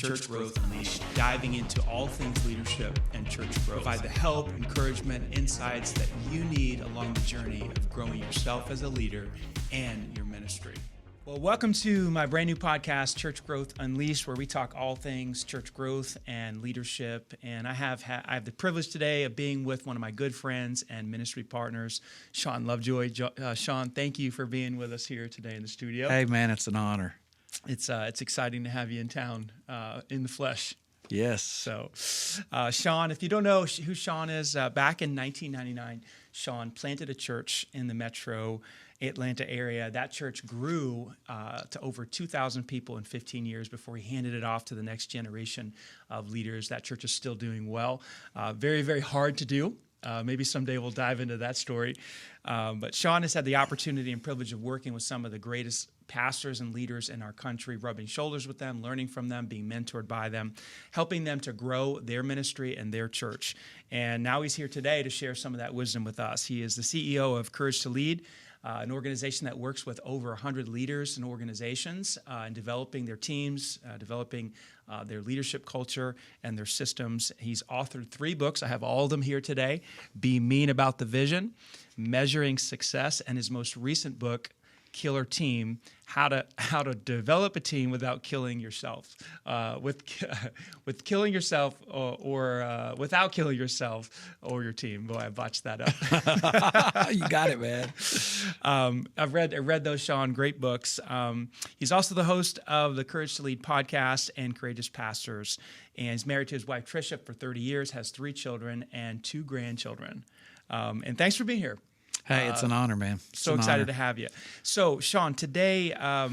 Church Growth Unleashed, diving into all things leadership and church growth. Provide the help, encouragement, insights that you need along the journey of growing yourself as a leader and your ministry. Well, welcome to my brand new podcast, Church Growth Unleashed, where we talk all things church growth and leadership. And I have the privilege today of being with one of my good friends and ministry partners, Shawn Lovejoy. Shawn, thank you for being with us here today in the studio. Hey, man, it's an honor. It's exciting to have you in town in the flesh. Yes. So, Shawn, if you don't know who Shawn is, back in 1999, Shawn planted a church in the metro Atlanta area. That church grew to over 2,000 people in 15 years before he handed it off to the next generation of leaders. That church is still doing well. Very, very hard to do. Maybe someday we'll dive into that story. But Shawn has had the opportunity and privilege of working with some of the greatest pastors and leaders in our country, rubbing shoulders with them, learning from them, being mentored by them, helping them to grow their ministry and their church. And now he's here today to share some of that wisdom with us. He is the CEO of Courage to Lead, an organization that works with over 100 leaders and organizations in developing their teams, developing their leadership culture and their systems. He's authored 3 books. I have all of them here today. Be Mean About the Vision, Measuring Success, and his most recent book, Killer Team: How to Develop a Team Without Killing Yourself, with killing yourself or without killing yourself or your team. Boy, I botched that up. You got it, man. I've read those, Shawn. Great books. He's also the host of the Courage to Lead podcast and Courageous Pastors, and he's married to his wife Tricia for 30 years. Has 3 children and 2 grandchildren. And thanks for being here. Hey, it's an honor, man. So excited to have you. So, Shawn, today, I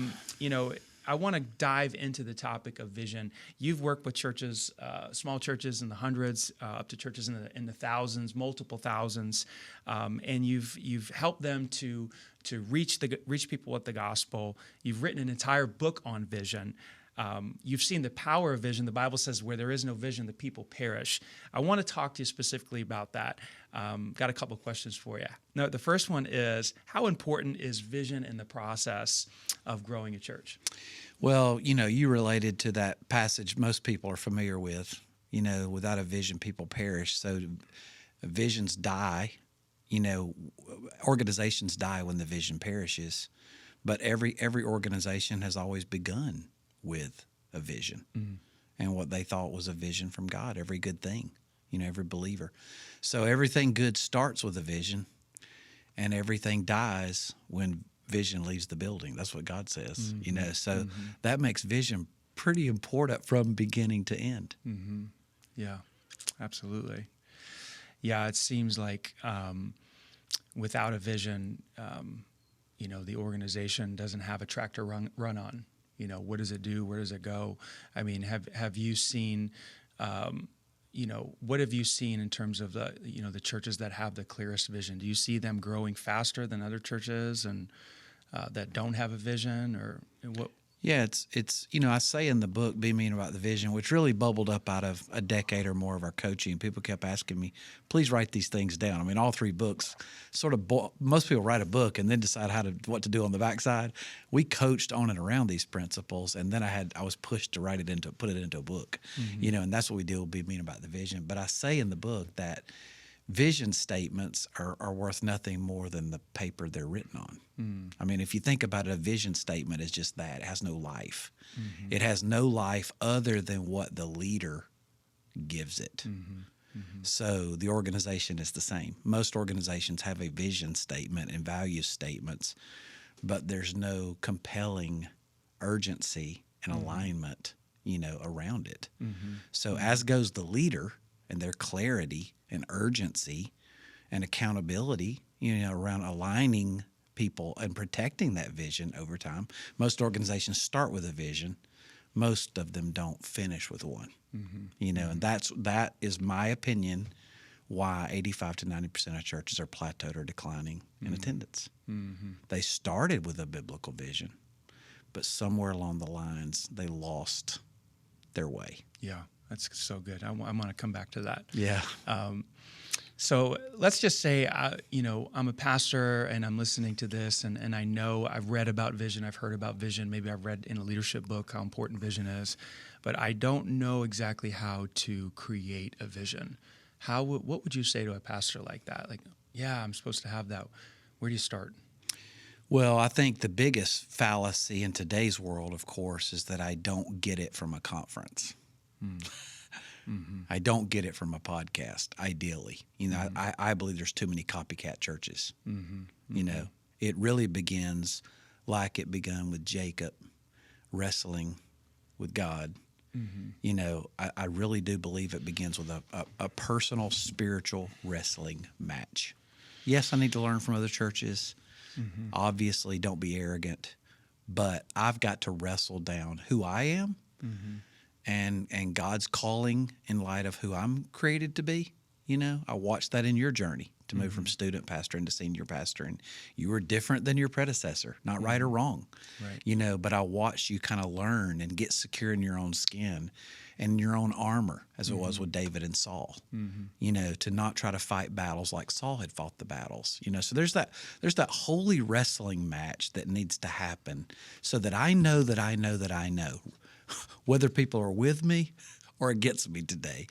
want to dive into the topic of vision. You've worked with churches, small churches in the hundreds, up to churches in the thousands, multiple thousands, and you've helped them to reach people with the gospel. You've written an entire book on vision. You've seen the power of vision. The Bible says where there is no vision, the people perish. I want to talk to you specifically about that. Got a couple of questions for you. Now, the first one is, how important is vision in the process of growing a church? Well, you related to that passage most people are familiar with. Without a vision, people perish. So visions die. Organizations die when the vision perishes. But every organization has always begun with a vision and what they thought was a vision from God, every good thing, every believer. So everything good starts with a vision, and everything dies when vision leaves the building. That's what God says, So that makes vision pretty important from beginning to end. Mm-hmm. Yeah, absolutely. Yeah, it seems like without a vision, the organization doesn't have a track to run on. What does it do? Where does it go? I mean, have you seen, what have you seen in terms of the churches that have the clearest vision? Do you see them growing faster than other churches and that don't have a vision, or what? Yeah, it's I say in the book, Be Mean About the Vision, which really bubbled up out of a decade or more of our coaching. People kept asking me, please write these things down. I mean, all 3 books, most people write a book and then decide what to do on the backside. We coached on and around these principles, and then I was pushed to put it into a book, and that's what we do with Be Mean About the Vision. But I say in the book that vision statements are worth nothing more than the paper they're written on. I mean, if you think about it, a vision statement is just that. It has no life. It has no life other than what the leader gives it. So the organization is the same. Most organizations have a vision statement and value statements, but there's no compelling urgency and alignment, around it. So as goes the leader and their clarity and urgency and accountability, around aligning people and protecting that vision over time. Most organizations start with a vision. Most of them don't finish with one. And that is my opinion why 85 to 90% of churches are plateaued or declining in attendance. They started with a biblical vision, but somewhere along the lines they lost their way. Yeah, that's so good. I want to come back to that. Yeah. So let's just say, I'm a pastor and I'm listening to this, and I know I've read about vision, I've heard about vision, maybe I've read in a leadership book how important vision is, but I don't know exactly how to create a vision. What would you say to a pastor like that? Like, yeah, I'm supposed to have that. Where do you start? Well, I think the biggest fallacy in today's world, of course, is that I don't get it from a conference. Mm-hmm. I don't get it from a podcast, ideally. I believe there's too many copycat churches. Mm-hmm. It really begins like it began with Jacob wrestling with God. Mm-hmm. I really do believe it begins with a personal spiritual wrestling match. Yes, I need to learn from other churches. Mm-hmm. Obviously, don't be arrogant, but I've got to wrestle down who I am. Mm-hmm. And God's calling in light of who I'm created to be. I watched that in your journey to move from student pastor into senior pastor, and you were different than your predecessor, not right or wrong. Right. But I watched you kind of learn and get secure in your own skin and your own armor, as it was with David and Saul. To not try to fight battles like Saul had fought the battles. So there's that holy wrestling match that needs to happen, so that I know that I know that I know, whether people are with me or against me today,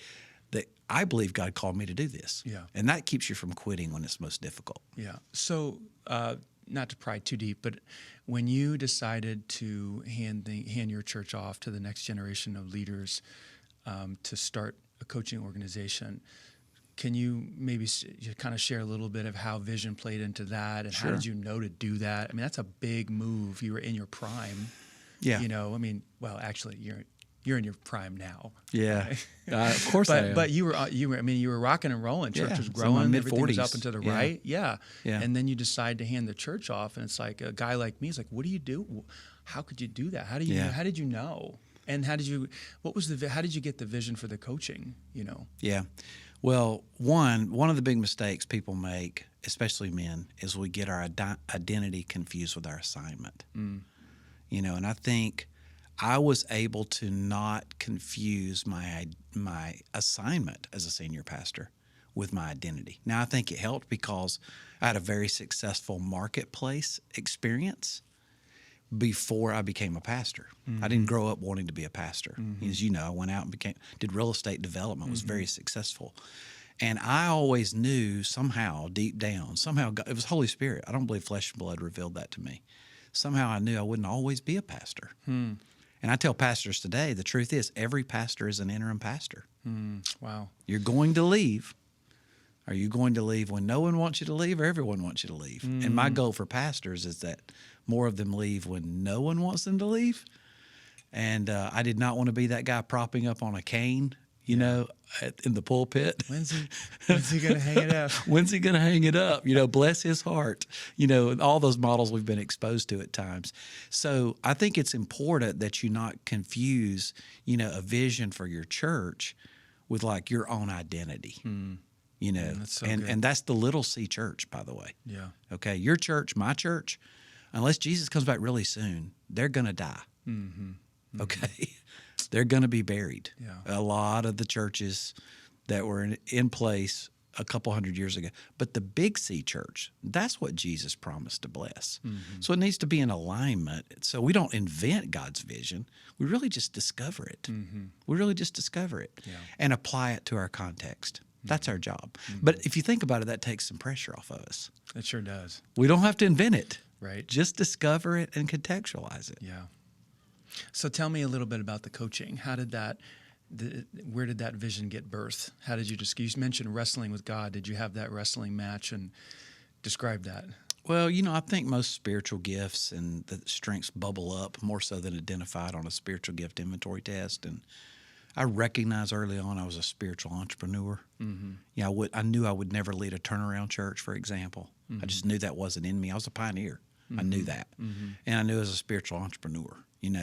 that I believe God called me to do this. Yeah. And that keeps you from quitting when it's most difficult. Yeah. So, not to pry too deep, but when you decided to hand your church off to the next generation of leaders, to start a coaching organization, can you maybe kind of share a little bit of how vision played into that, and how did you know to do that? I mean, that's a big move. You were in your prime. Yeah. Actually, you're in your prime now. Yeah. Of course I am. But you were rocking and rolling. Church was growing. Everything was up and to the right. Yeah. And then you decide to hand the church off, and it's like a guy like me is like, what do you do? How could you do that? How did you know? And how did you get the vision for the coaching, Yeah. Well, one of the big mistakes people make, especially men, is we get our identity confused with our assignment. And I think I was able to not confuse my assignment as a senior pastor with my identity. Now, I think it helped because I had a very successful marketplace experience before I became a pastor. I didn't grow up wanting to be a pastor. As you know, I went out and did real estate development, was very successful. And I always knew somehow, deep down, God, it was Holy Spirit. I don't believe flesh and blood revealed that to me. Somehow I knew I wouldn't always be a pastor. And I tell pastors today, the truth is every pastor is an interim pastor. Wow. You're going to leave. Are you going to leave when no one wants you to leave, or everyone wants you to leave? And my goal for pastors is that more of them leave when no one wants them to leave. And I did not want to be that guy propping up on a cane, in the pulpit. When's he going to hang it up? When's he going to hang it up? Bless his heart. All those models we've been exposed to at times. So I think it's important that you not confuse, a vision for your church with like your own identity. That's so good. And that's the little C church, by the way. Yeah. Okay. Your church, my church, unless Jesus comes back really soon, they're going to die. Okay. They're going to be buried. Yeah. A lot of the churches that were in place a couple hundred years ago. But the big C church, that's what Jesus promised to bless. So it needs to be in alignment. So we don't invent God's vision. We really just discover it. We really just discover it and apply it to our context. That's our job. But if you think about it, that takes some pressure off of us. It sure does. We don't have to invent it. Right. Just discover it and contextualize it. Yeah. So tell me a little bit about the coaching. How did where did that vision get birthed? How did you you mentioned wrestling with God. Did you have that wrestling match, and describe that? Well, I think most spiritual gifts and the strengths bubble up more so than identified on a spiritual gift inventory test. And I recognized early on I was a spiritual entrepreneur. I knew I would never lead a turnaround church, for example. I just knew that wasn't in me. I was a pioneer. I knew that. And I knew I was a spiritual entrepreneur,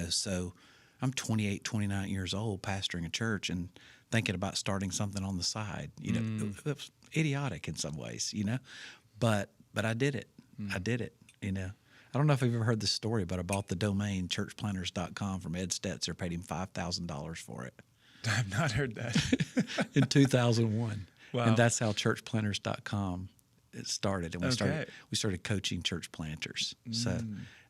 so I'm 28, 29 years old pastoring a church and thinking about starting something on the side. It was idiotic in some ways, but I did it. I did it, I don't know if you've ever heard this story, but I bought the domain churchplanners.com from Ed Stetzer, paid him $5,000 for it. I've not heard that. In 2001. Wow. And that's how churchplanters.com it started. And Okay. we started coaching church planters. So,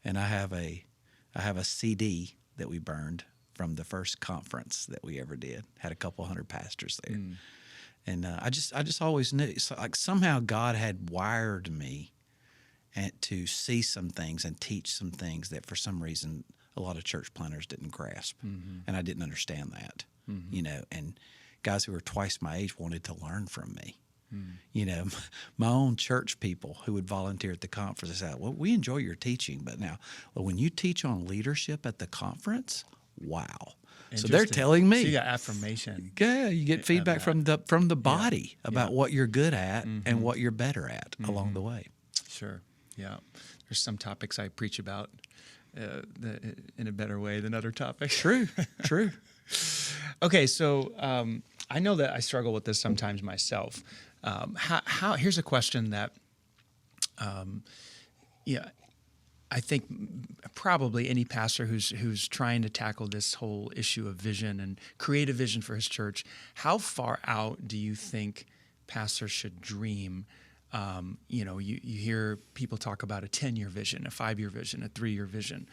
and I have a CD that we burned from the first conference that we ever did. Had a couple hundred pastors there. And I just always knew, so like somehow God had wired me to see some things and teach some things that for some reason a lot of church planters didn't grasp. And I didn't understand that, you know, and guys who were twice my age wanted to learn from me. You know, my own church people who would volunteer at the conference said, well, we enjoy your teaching, but now, well, when you teach on leadership at the conference, wow. So they're telling me. So you got affirmation. Yeah, you get feedback from the body about what you're good at and what you're better at along the way. Sure. Yeah. There's some topics I preach about in a better way than other topics. True. Okay, so I know that I struggle with this sometimes myself. Here's a question that, I think probably any pastor who's trying to tackle this whole issue of vision and create a vision for his church, how far out do you think pastors should dream? You hear people talk about a 10-year vision, a 5-year vision, a 3-year vision.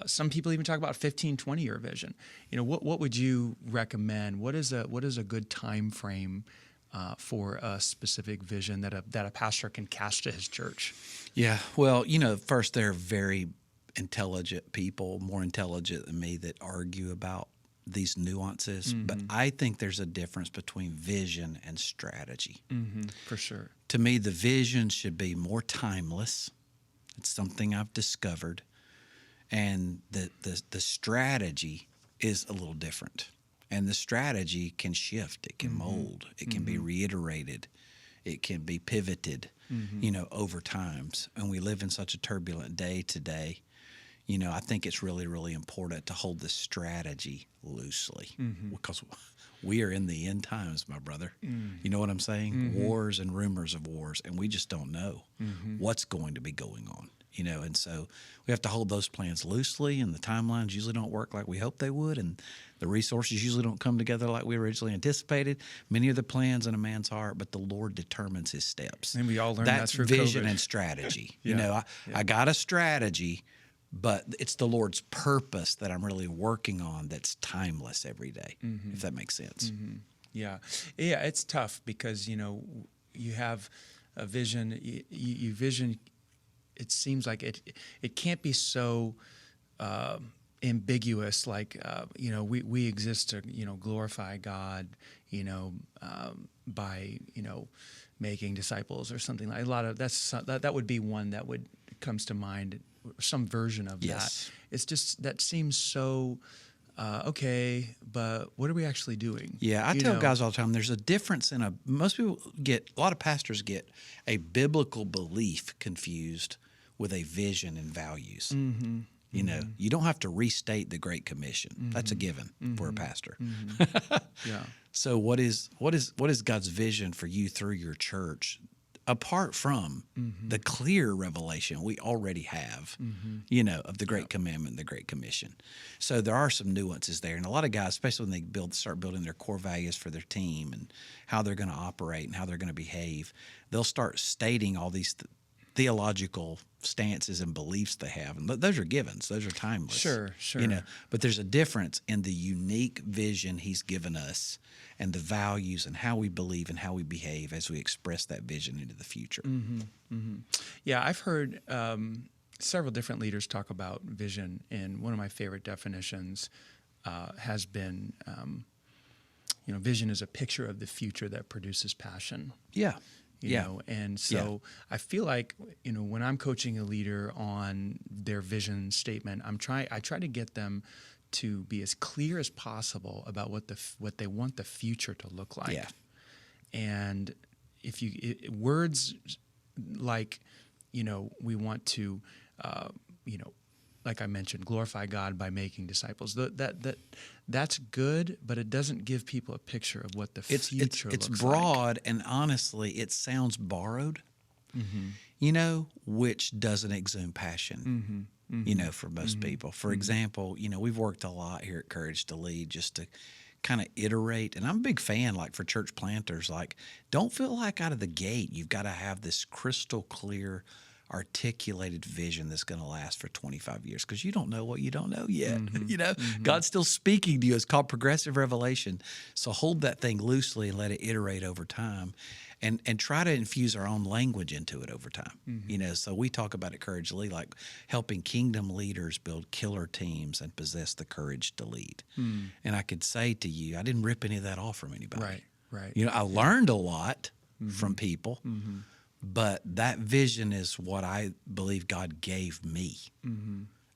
Some people even talk about 15, 20-year vision. You know, what would you recommend? What is a good time frame for a specific vision that a pastor can cast to his church? Yeah. Well, you know, first, they're very intelligent people, more intelligent than me, that argue about these nuances. But I think there's a difference between vision and strategy. For sure. To me, the vision should be more timeless. It's something I've discovered. And the strategy is a little different. And the strategy can shift. It can mold. It can be reiterated. It can be pivoted, you know, over times. And we live in such a turbulent day today. You know, I think it's really, really important to hold the strategy loosely because we are in the end times, my brother. You know what I'm saying? Wars and rumors of wars, and we just don't know what's going to be going on. You know, and so we have to hold those plans loosely, and the timelines usually don't work like we hoped they would, and the resources usually don't come together like we originally anticipated. Many are the plans in a man's heart, but the Lord determines his steps. And we all learned that That's through vision COVID. and strategy. You know, I got a strategy, but it's the Lord's purpose that I'm really working on that's timeless every day, if that makes sense. Yeah, it's tough because, you know, you have a vision, you vision. It seems like it can't be so ambiguous. Like you know, we exist to, you know, glorify God, you know, by, you know, making disciples or something like a lot of that would be one that would comes to mind. Some version of that. It's just that seems so okay, but what are we actually doing? Yeah, I tell guys all the time, there's a difference in a lot of pastors get a biblical belief confused with a vision and values. You know, you don't have to restate the Great Commission. That's a given for a pastor. Yeah. So what is God's vision for you through your church? Apart from the clear revelation we already have, you know, of the Great Commandment, the Great Commission. So there are some nuances there. And a lot of guys, especially when they start building their core values for their team and how they're going to operate and how they're going to behave, they'll start stating all these theological stances and beliefs they have. And those are givens. Those are timeless. Sure. You know, but there's a difference in the unique vision he's given us and the values and how we believe and how we behave as we express that vision into the future. Yeah, I've heard several different leaders talk about vision, and one of my favorite definitions has been, you know, vision is a picture of the future that produces passion. Yeah. You know, and so I feel like, you know, when I'm coaching a leader on their vision statement, I try to get them to be as clear as possible about what they want the future to look like. Yeah. And words like, you know, we want to, you know, like I mentioned, glorify God by making disciples. That's good, but it doesn't give people a picture of what the future looks like. It's broad, and honestly, it sounds borrowed, you know, which doesn't exude passion, you know, for most people. For example, you know, we've worked a lot here at Courage to Lead just to kind of iterate. And I'm a big fan, like for church planters, like don't feel like out of the gate you've got to have this crystal clear, articulated vision that's going to last for 25 years because you don't know what you don't know yet. God's still speaking to you. It's called progressive revelation. So hold that thing loosely and let it iterate over time, and try to infuse our own language into it over time. So we talk about it courageously, like helping kingdom leaders build killer teams and possess the courage to lead. And I could say to you, I didn't rip any of that off from anybody. Right. I learned a lot from people. But that vision is what I believe God gave me.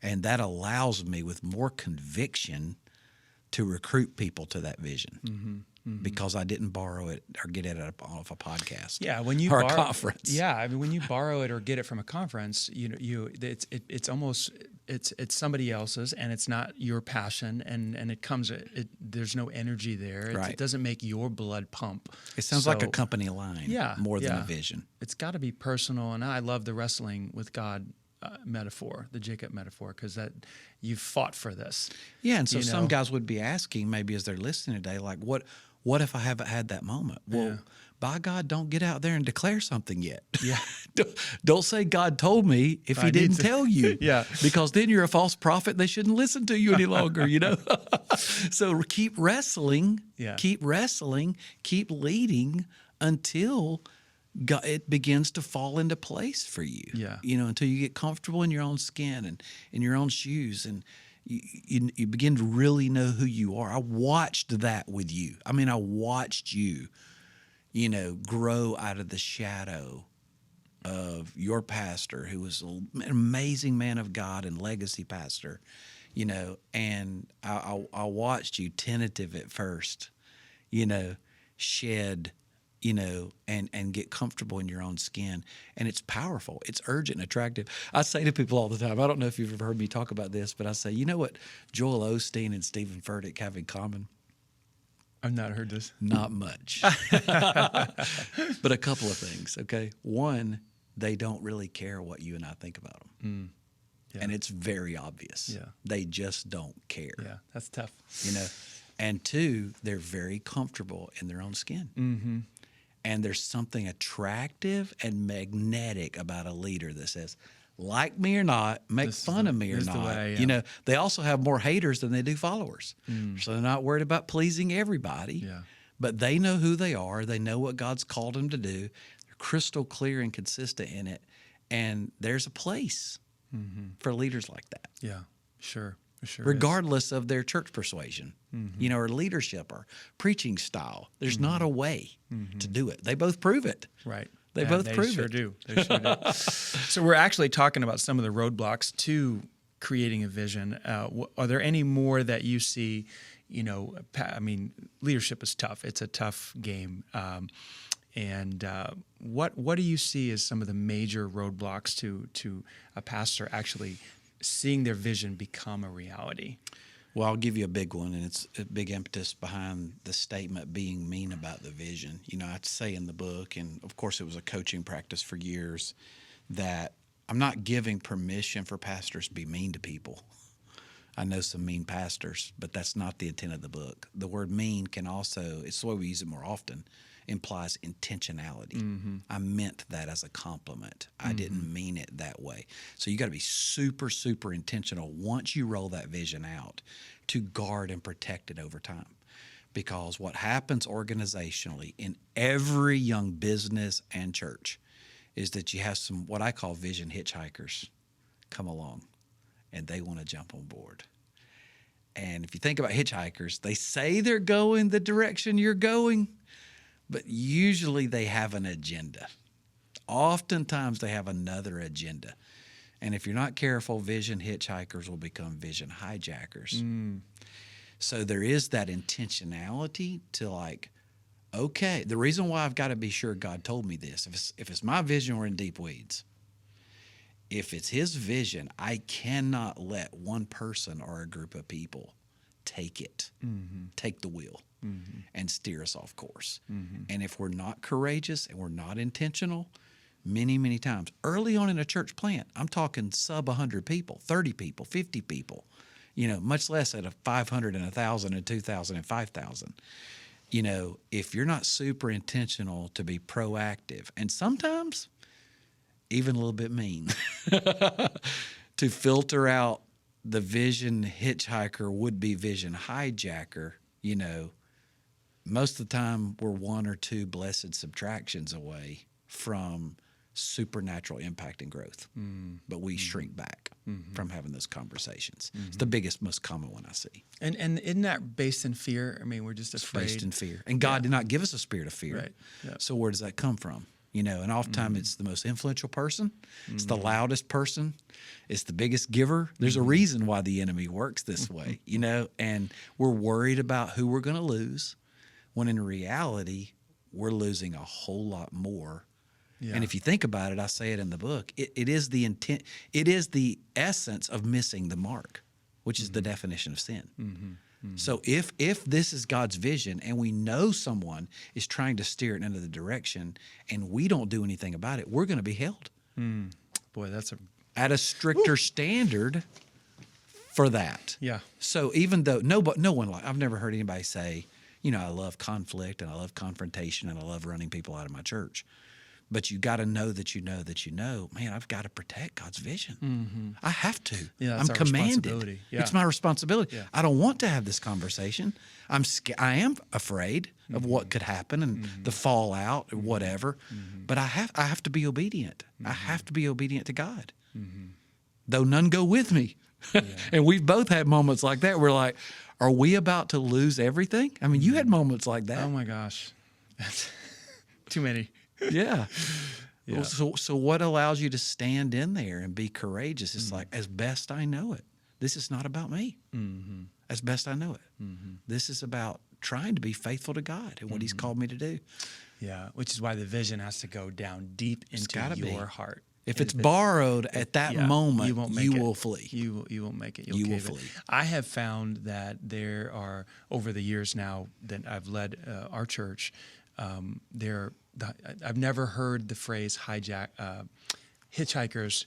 And that allows me with more conviction to recruit people to that vision because I didn't borrow it or get it off a podcast or a conference. Yeah, I mean, when you borrow it or get it from a conference, it's almost it's somebody else's, and it's not your passion, and there's no energy there. Right. It doesn't make your blood pump. It sounds like a company line more than a vision. It's got to be personal, and I love the wrestling with God metaphor, the Jacob metaphor, because that you've fought for this. Yeah, and so some guys would be asking, maybe as they're listening today, like, what if I haven't had that moment? Well, by God, don't get out there and declare something yet. Yeah. Don't say God told me if he didn't tell you. Yeah. Because then you're a false prophet. They shouldn't listen to you any longer, So keep wrestling, keep leading until it begins to fall into place for you. Yeah. Until you get comfortable in your own skin and in your own shoes, and you begin to really know who you are. I watched that with you. I mean, I watched you, grow out of the shadow of your pastor, who was an amazing man of God and legacy pastor, and I watched you tentative at first, shed, and get comfortable in your own skin. And it's powerful. It's urgent and attractive. I say to people all the time, I don't know if you've ever heard me talk about this, but I say, you know what Joel Osteen and Stephen Furtick have in common? I've not heard this. Not much. But a couple of things, okay? One, they don't really care what you and I think about them. Yeah. And it's very obvious. Yeah. They just don't care. Yeah, that's tough. And two, they're very comfortable in their own skin. And there's something attractive and magnetic about a leader that says, like me or not, make fun of me or not. They also have more haters than they do followers. So they're not worried about pleasing everybody. Yeah. But they know who they are. They know what God's called them to do. They're crystal clear and consistent in it. And there's a place for leaders like that. Yeah, sure. Regardless of their church persuasion, or leadership or preaching style. There's not a way to do it. They both prove it. Right. They both prove sure it. do. They sure do. So we're actually talking about some of the roadblocks to creating a vision. Are there any more that you see? Leadership is tough. It's a tough game. What do you see as some of the major roadblocks to a pastor actually seeing their vision become a reality? Well, I'll give you a big one, and it's a big impetus behind the statement being mean about the vision. I say in the book, and of course it was a coaching practice for years, that I'm not giving permission for pastors to be mean to people. I know some mean pastors, but that's not the intent of the book. The word mean can also, it's the way we use it more often, implies intentionality. I meant that as a compliment. I didn't mean it that way. So you got to be super, super intentional once you roll that vision out to guard and protect it over time. Because what happens organizationally in every young business and church is that you have some, what I call vision hitchhikers, come along and they want to jump on board. And if you think about hitchhikers, they say they're going the direction you're going, but usually they have an agenda. Oftentimes they have another agenda. And if you're not careful, vision hitchhikers will become vision hijackers. So there is that intentionality to okay, the reason why I've got to be sure God told me this, if it's my vision, we're in deep weeds. If it's his vision, I cannot let one person or a group of people take it, take the wheel, and steer us off course. And if we're not courageous and we're not intentional, many, many times, early on in a church plant, I'm talking sub 100 people, 30 people, 50 people, much less at a 500 and 1,000 and 2,000 and 5,000. If you're not super intentional to be proactive and sometimes even a little bit mean to filter out the vision hitchhiker, would-be vision hijacker, most of the time we're one or two blessed subtractions away from supernatural impact and growth. But we shrink back from having those conversations. It's the biggest, most common one I see. And isn't that based in fear? I mean, we're just afraid. It's based in fear. And God did not give us a spirit of fear. Right. Yeah. So where does that come from? And oftentimes it's the most influential person. It's the loudest person. It's the biggest giver. There's a reason why the enemy works this way, and we're worried about who we're going to lose when in reality, we're losing a whole lot more. Yeah. And if you think about it, I say it in the book, it is the intent, it is the essence of missing the mark, which is the definition of sin. So if this is God's vision and we know someone is trying to steer it in another direction and we don't do anything about it, we're going to be held. Boy, that's at a stricter standard for that. Yeah. So even though no one, I've never heard anybody say, I love conflict and I love confrontation and I love running people out of my church. But you got to know that man, I've got to protect God's vision. I have to. Yeah, I'm commanded. Yeah. It's my responsibility. Yeah. I don't want to have this conversation. I am afraid of what could happen and the fallout or whatever. But I have to be obedient. I have to be obedient to God. Though none go with me. Yeah. And we've both had moments like that. We're like, are we about to lose everything? I mean, you had moments like that. Oh my gosh. That's too many. Yeah. Well, so what allows you to stand in there and be courageous? It's like, as best I know it, this is not about me. As best I know it. This is about trying to be faithful to God and what He's called me to do. Yeah, which is why the vision has to go down deep into your heart. If it's borrowed at that moment, you will flee. You won't make it. You will flee. I have found that there are, over the years now that I've led our church, I've never heard the phrase hitchhikers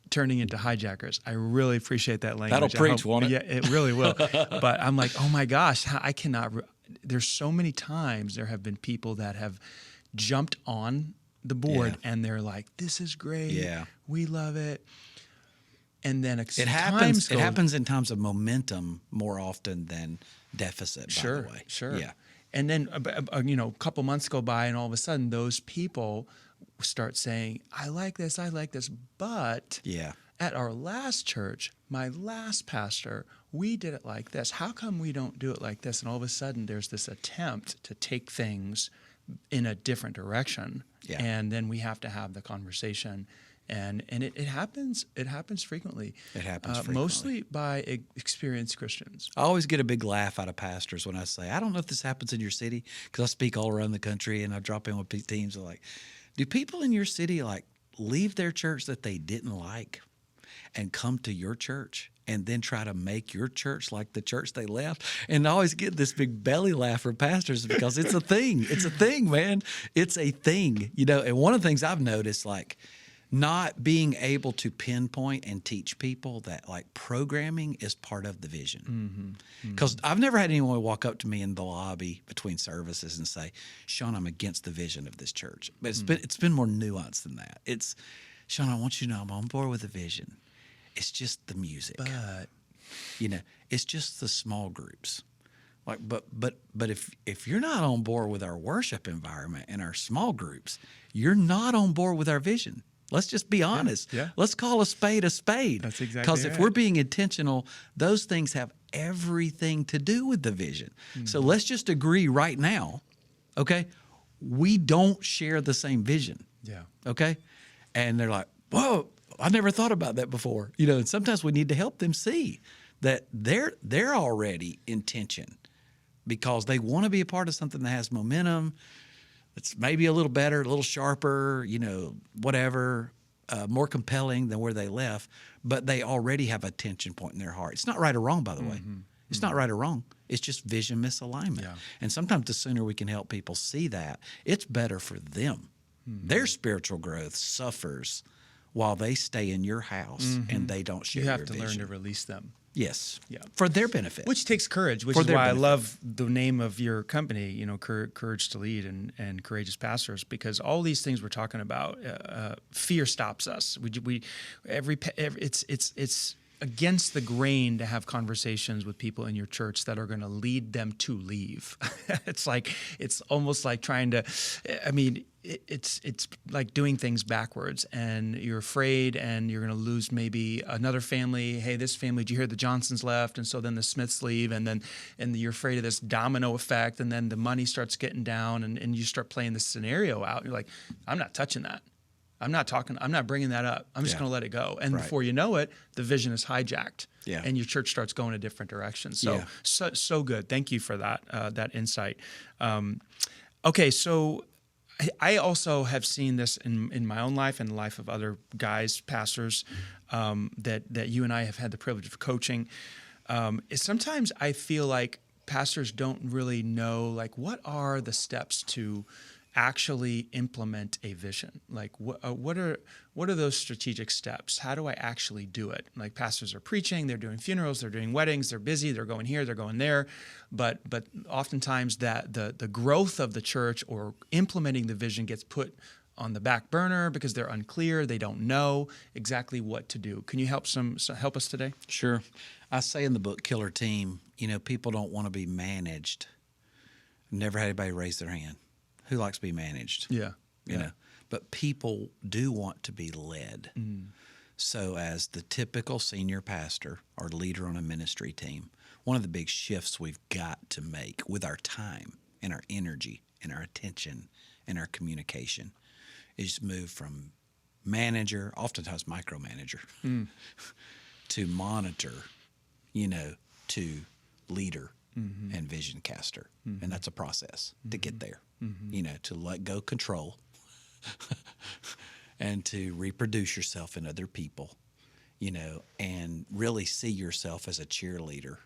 turning into hijackers. I really appreciate that language. That'll preach, won't it? Yeah, it really will. But I'm like, oh my gosh, I cannot. There's so many times there have been people that have jumped on the board and they're like, this is great. Yeah. We love it. And then it happens in times of momentum more often than deficit, by the way. Sure. Yeah. And then, a couple months go by and all of a sudden those people start saying, I like this. But at our last church, my last pastor, we did it like this. How come we don't do it like this? And all of a sudden there's this attempt to take things in a different direction. Yeah. And then we have to have the conversation. And it happens. It happens frequently. It happens frequently. Mostly by experienced Christians. I always get a big laugh out of pastors when I say, I don't know if this happens in your city, because I speak all around the country and I drop in with teams. Like, do people in your city leave their church that they didn't like and come to your church and then try to make your church like the church they left? And I always get this big belly laugh from pastors because it's a thing. It's a thing, man. It's a thing. And one of the things I've noticed, not being able to pinpoint and teach people that programming is part of the vision. Because I've never had anyone walk up to me in the lobby between services and say, Shawn, I'm against the vision of this church. But it's been more nuanced than that. It's, Shawn, I want you to know I'm on board with the vision. It's just the music. But it's just the small groups. But if you're not on board with our worship environment and our small groups, you're not on board with our vision. Let's just be honest. Yeah. Let's call a spade a spade. That's exactly Because if right. we're being intentional, those things have everything to do with the vision. So let's just agree right now, okay? We don't share the same vision. Yeah. Okay? And they're like, whoa, I never thought about that before. And sometimes we need to help them see that they're already in tension because they want to be a part of something that has momentum. It's maybe a little better, a little sharper, whatever, more compelling than where they left, but they already have a tension point in their heart. It's not right or wrong, by the way. It's not right or wrong. It's just vision misalignment. Yeah. And sometimes the sooner we can help people see that, it's better for them. Their spiritual growth suffers while they stay in your house and they don't share your vision. You have to learn to release them. Yes. Yeah. For their benefit. Which takes courage, which For is their why benefit. I love the name of your company, Courage to Lead and Courageous Pastors, because all these things we're talking about, fear stops us. It's against the grain to have conversations with people in your church that are going to lead them to leave. It's almost like trying to, it's like doing things backwards, and you're afraid, and you're going to lose maybe another family. Hey, this family, did you hear the Johnsons left? And so then the Smiths leave, and you're afraid of this domino effect, and then the money starts getting down, and you start playing this scenario out. You're like, I'm not touching that. I'm not bringing that up. I'm just Yeah. going to let it go. And Right. before you know it, the vision is hijacked. Yeah. And your church starts going a different direction. Yeah. So good. Thank you for that insight. Okay, so I also have seen this in my own life and the life of other guys, pastors, that you and I have had the privilege of coaching. Is sometimes I feel like pastors don't really know, like, what are the steps to actually implement a vision? Like, what are those strategic steps? How do I actually do it? Like, pastors are preaching, they're doing funerals, they're doing weddings, they're busy, they're going here, they're going there, but oftentimes that the growth of the church or implementing the vision gets put on the back burner because they're unclear, they don't know exactly what to do. Can you help us today? Sure. I say in the book, Killer Team, people don't want to be managed. Never had anybody raise their hand. Who likes to be managed? Yeah. You know, but people do want to be led. So as the typical senior pastor or leader on a ministry team, one of the big shifts we've got to make with our time and our energy and our attention and our communication is move from manager, oftentimes micromanager, to monitor, to leader and vision caster. And that's a process to get there, to let go control and to reproduce yourself in other people, and really see yourself as a cheerleader,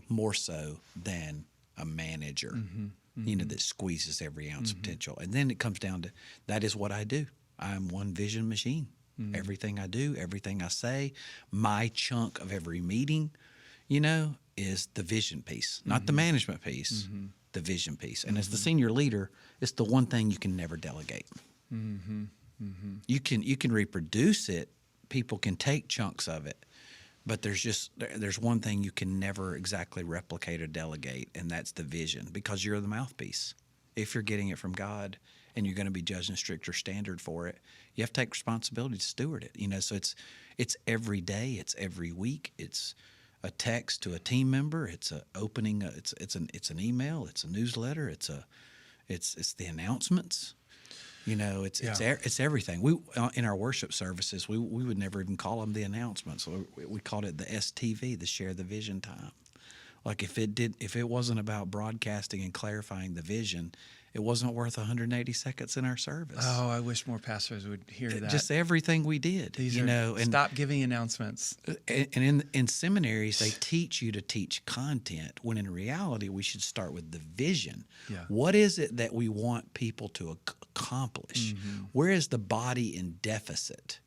more so than a manager, that squeezes every ounce of potential. And then it comes down to, that is what I do. I'm one vision machine. Everything I do, everything I say, my chunk of every meeting, is the vision piece, not the management piece, the vision piece. And as the senior leader, it's the one thing you can never delegate. You can reproduce it. People can take chunks of it, but there's one thing you can never exactly replicate or delegate, and that's the vision, because you're the mouthpiece. If you're getting it from God and you're going to be judged in a stricter standard for it, you have to take responsibility to steward it. So it's every day, it's every week, it's a text to a team member, it's a opening, it's an email, it's a newsletter, it's the announcements. It's everything. We in our worship services, we would never even call them the announcements. We called it the STV, the Share the Vision time. Like if it wasn't about broadcasting and clarifying the vision, it wasn't worth 180 seconds in our service. Oh, I wish more pastors would hear that. Just everything we did, and stop giving announcements. And in seminaries, they teach you to teach content, when in reality, we should start with the vision. Yeah. What is it that we want people to accomplish? Where is the body in deficit?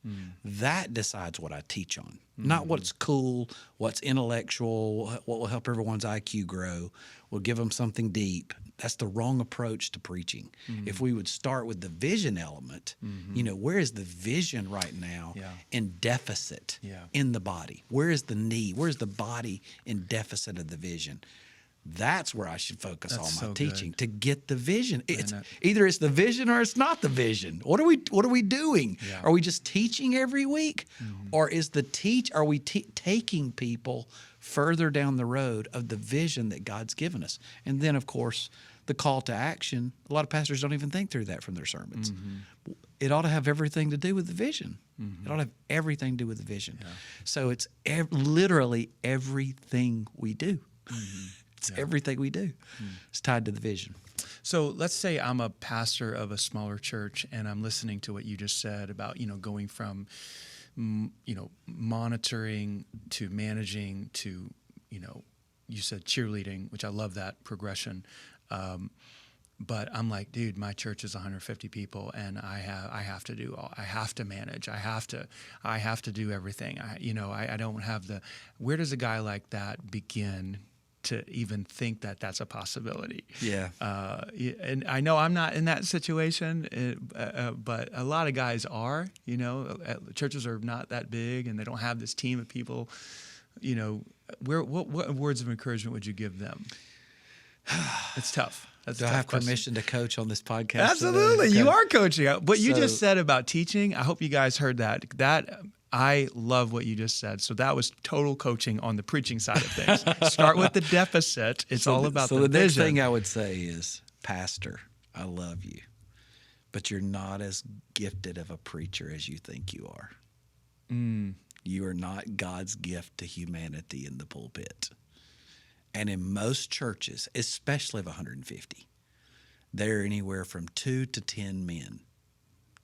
That decides what I teach on. Not what's cool, what's intellectual, what will help everyone's IQ grow, will give them something deep. That's the wrong approach to preaching. If we would start with the vision element, where is the vision right now in deficit in the body? Where is the need? Where's the body in deficit of the vision? That's where I should focus all my teaching, to get the vision. Either it's the vision or it's not the vision. What are we doing? Yeah. Are we just teaching every week, or are we taking people further down the road of the vision that God's given us? And then, of course, the call to action. A lot of pastors don't even think through that from their sermons. It ought to have everything to do with the vision. It ought to have everything to do with the vision. Yeah. So it's literally everything we do. It's everything we do. It's tied to the vision. So let's say I'm a pastor of a smaller church, and I'm listening to what you just said about, going from, monitoring to managing to, you said cheerleading, which I love that progression. but I'm like, dude, my church is 150 people, and I have to manage. I have to do everything. I don't have where does a guy like that begin to even think that that's a possibility? Yeah. And I know I'm not in that situation, but a lot of guys are. Churches are not that big, and they don't have this team of people. What words of encouragement would you give them? It's tough. That's Do a I tough have question. permission to coach on this podcast? Absolutely. Today? You Okay. are coaching. What you So- just said about teaching, I hope you guys heard that. I love what you just said. So that was total coaching on the preaching side of things. Start with the deficit. It's all about the next vision. thing I would say is, Pastor, I love you, but you're not as gifted of a preacher as you think you are. You are not God's gift to humanity in the pulpit. And in most churches, especially of 150, there are anywhere from 2 to 10 men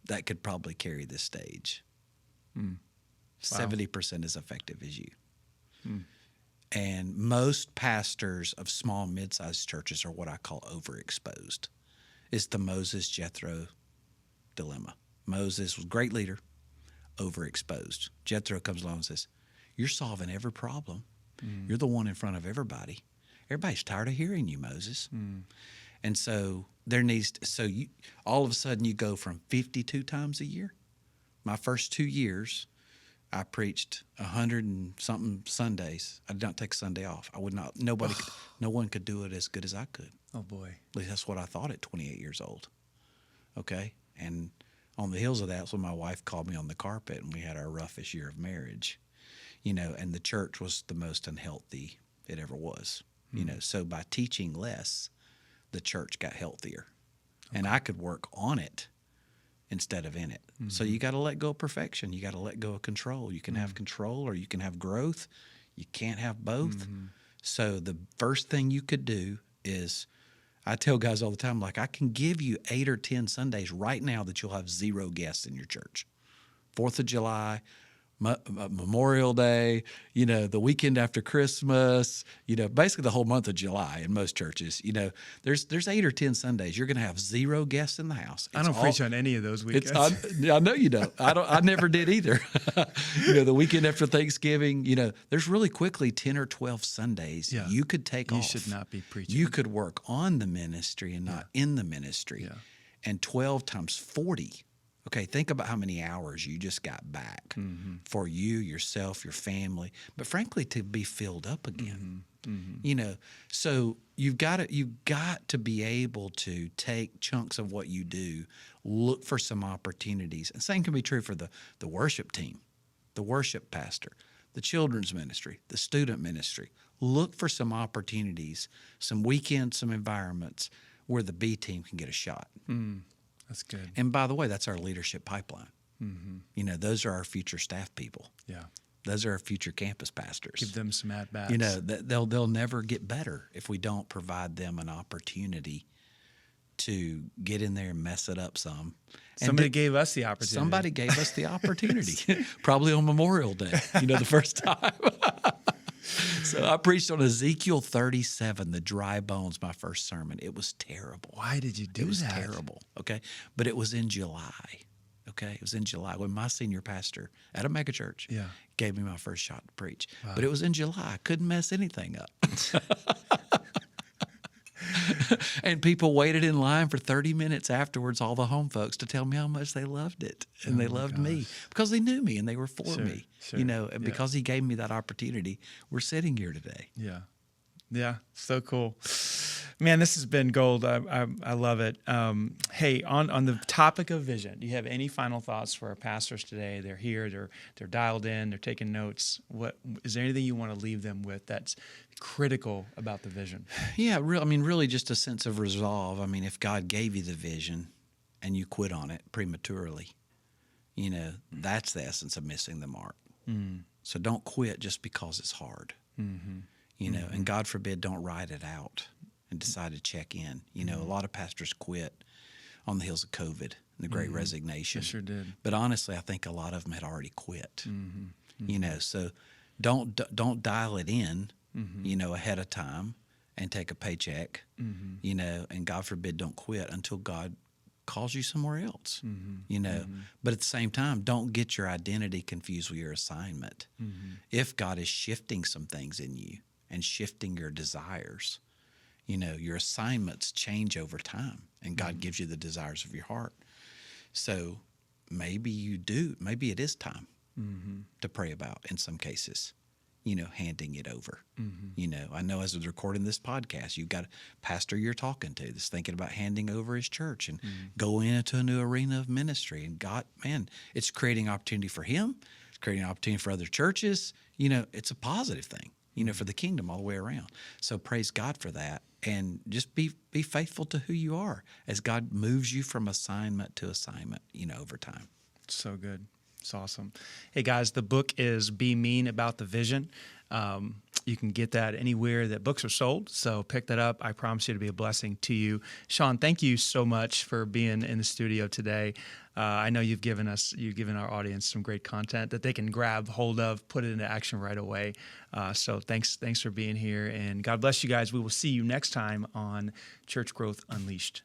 that could probably carry the stage. 70% as effective as you. And most pastors of small, mid-sized churches are what I call overexposed. It's the Moses Jethro dilemma. Moses was a great leader, overexposed. Jethro comes along and says, you're solving every problem. You're the one in front of everybody. Everybody's tired of hearing you, Moses. And so all of a sudden you go from 52 times a year. My first 2 years, I preached 100 and something Sundays. I did not take a Sunday off. I would not. No one could do it as good as I could. Oh boy. At least that's what I thought at 28 years old. Okay, and on the heels of that, so my wife called me on the carpet, and we had our roughest year of marriage. And the church was the most unhealthy it ever was. So by teaching less, the church got healthier, and I could work on it instead of in it. So you got to let go of perfection. You got to let go of control. You can have control or you can have growth. You can't have both. So the first thing you could do is, I tell guys all the time, like, I can give you 8 or 10 Sundays right now that you'll have 0 guests in your church. 4th of July, Memorial Day, the weekend after Christmas, basically the whole month of July in most churches. There's 8 or 10 Sundays you're going to have 0 guests in the house. I don't preach on any of those weekends. I know you don't. I never did either. The weekend after Thanksgiving, there's really quickly 10 or 12 Sundays you could take off. You should not be preaching. You could work on the ministry and not in the ministry. Yeah. And 12 times 40. Okay, think about how many hours you just got back for you, yourself, your family, but frankly, to be filled up again. So you've got to be able to take chunks of what you do, look for some opportunities. And same can be true for the worship team, the worship pastor, the children's ministry, the student ministry. Look for some opportunities, some weekends, some environments where the B team can get a shot. That's good. And by the way, that's our leadership pipeline. Those are our future staff people. Yeah. Those are our future campus pastors. Give them some at-bats. They'll never get better if we don't provide them an opportunity to get in there and mess it up some. Somebody gave us the opportunity. Somebody gave us the opportunity, probably on Memorial Day, the first time. So I preached on Ezekiel 37, the dry bones, my first sermon. It was terrible. Why did you do that? It was terrible, okay? But it was in July, okay? It was in July when my senior pastor at a mega church gave me my first shot to preach. Wow. But it was in July. I couldn't mess anything up. And people waited in line for 30 minutes afterwards, all the home folks, to tell me how much they loved it. And they loved me because they knew me and they were for me. Sure. And because he gave me that opportunity, we're sitting here today. Yeah. Yeah. So cool. Man, this has been gold. I love it. Hey, on the topic of vision, do you have any final thoughts for our pastors today? They're here, they're dialed in, they're taking notes. What is there anything you want to leave them with that's critical about the vision? Yeah, really just a sense of resolve. If God gave you the vision and you quit on it prematurely, that's the essence of missing the mark. So don't quit just because it's hard. And God forbid, don't ride it out and decide to check in. A lot of pastors quit on the heels of COVID and the Great Resignation. They sure did. But honestly, I think a lot of them had already quit. So don't dial it in, ahead of time, and take a paycheck, and God forbid, don't quit until God calls you somewhere else, But at the same time, don't get your identity confused with your assignment. If God is shifting some things in you and shifting your desires, your assignments change over time, and God gives you the desires of your heart. So maybe it is time to pray about in some cases, handing it over. I know as I was recording this podcast, you've got a pastor you're talking to that's thinking about handing over his church and going into a new arena of ministry. And God, man, it's creating opportunity for him. It's creating opportunity for other churches. It's a positive thing, for the kingdom all the way around. So praise God for that. And just be faithful to who you are as God moves you from assignment to assignment, over time. So good. It's awesome. Hey, guys, the book is Be Mean About the Vision. You can get that anywhere that books are sold. So pick that up. I promise you to be a blessing to you. Shawn, thank you so much for being in the studio today. I know you've given our audience some great content that they can grab hold of, put it into action right away. So thanks for being here, and God bless you guys. We will see you next time on Church Growth Unleashed.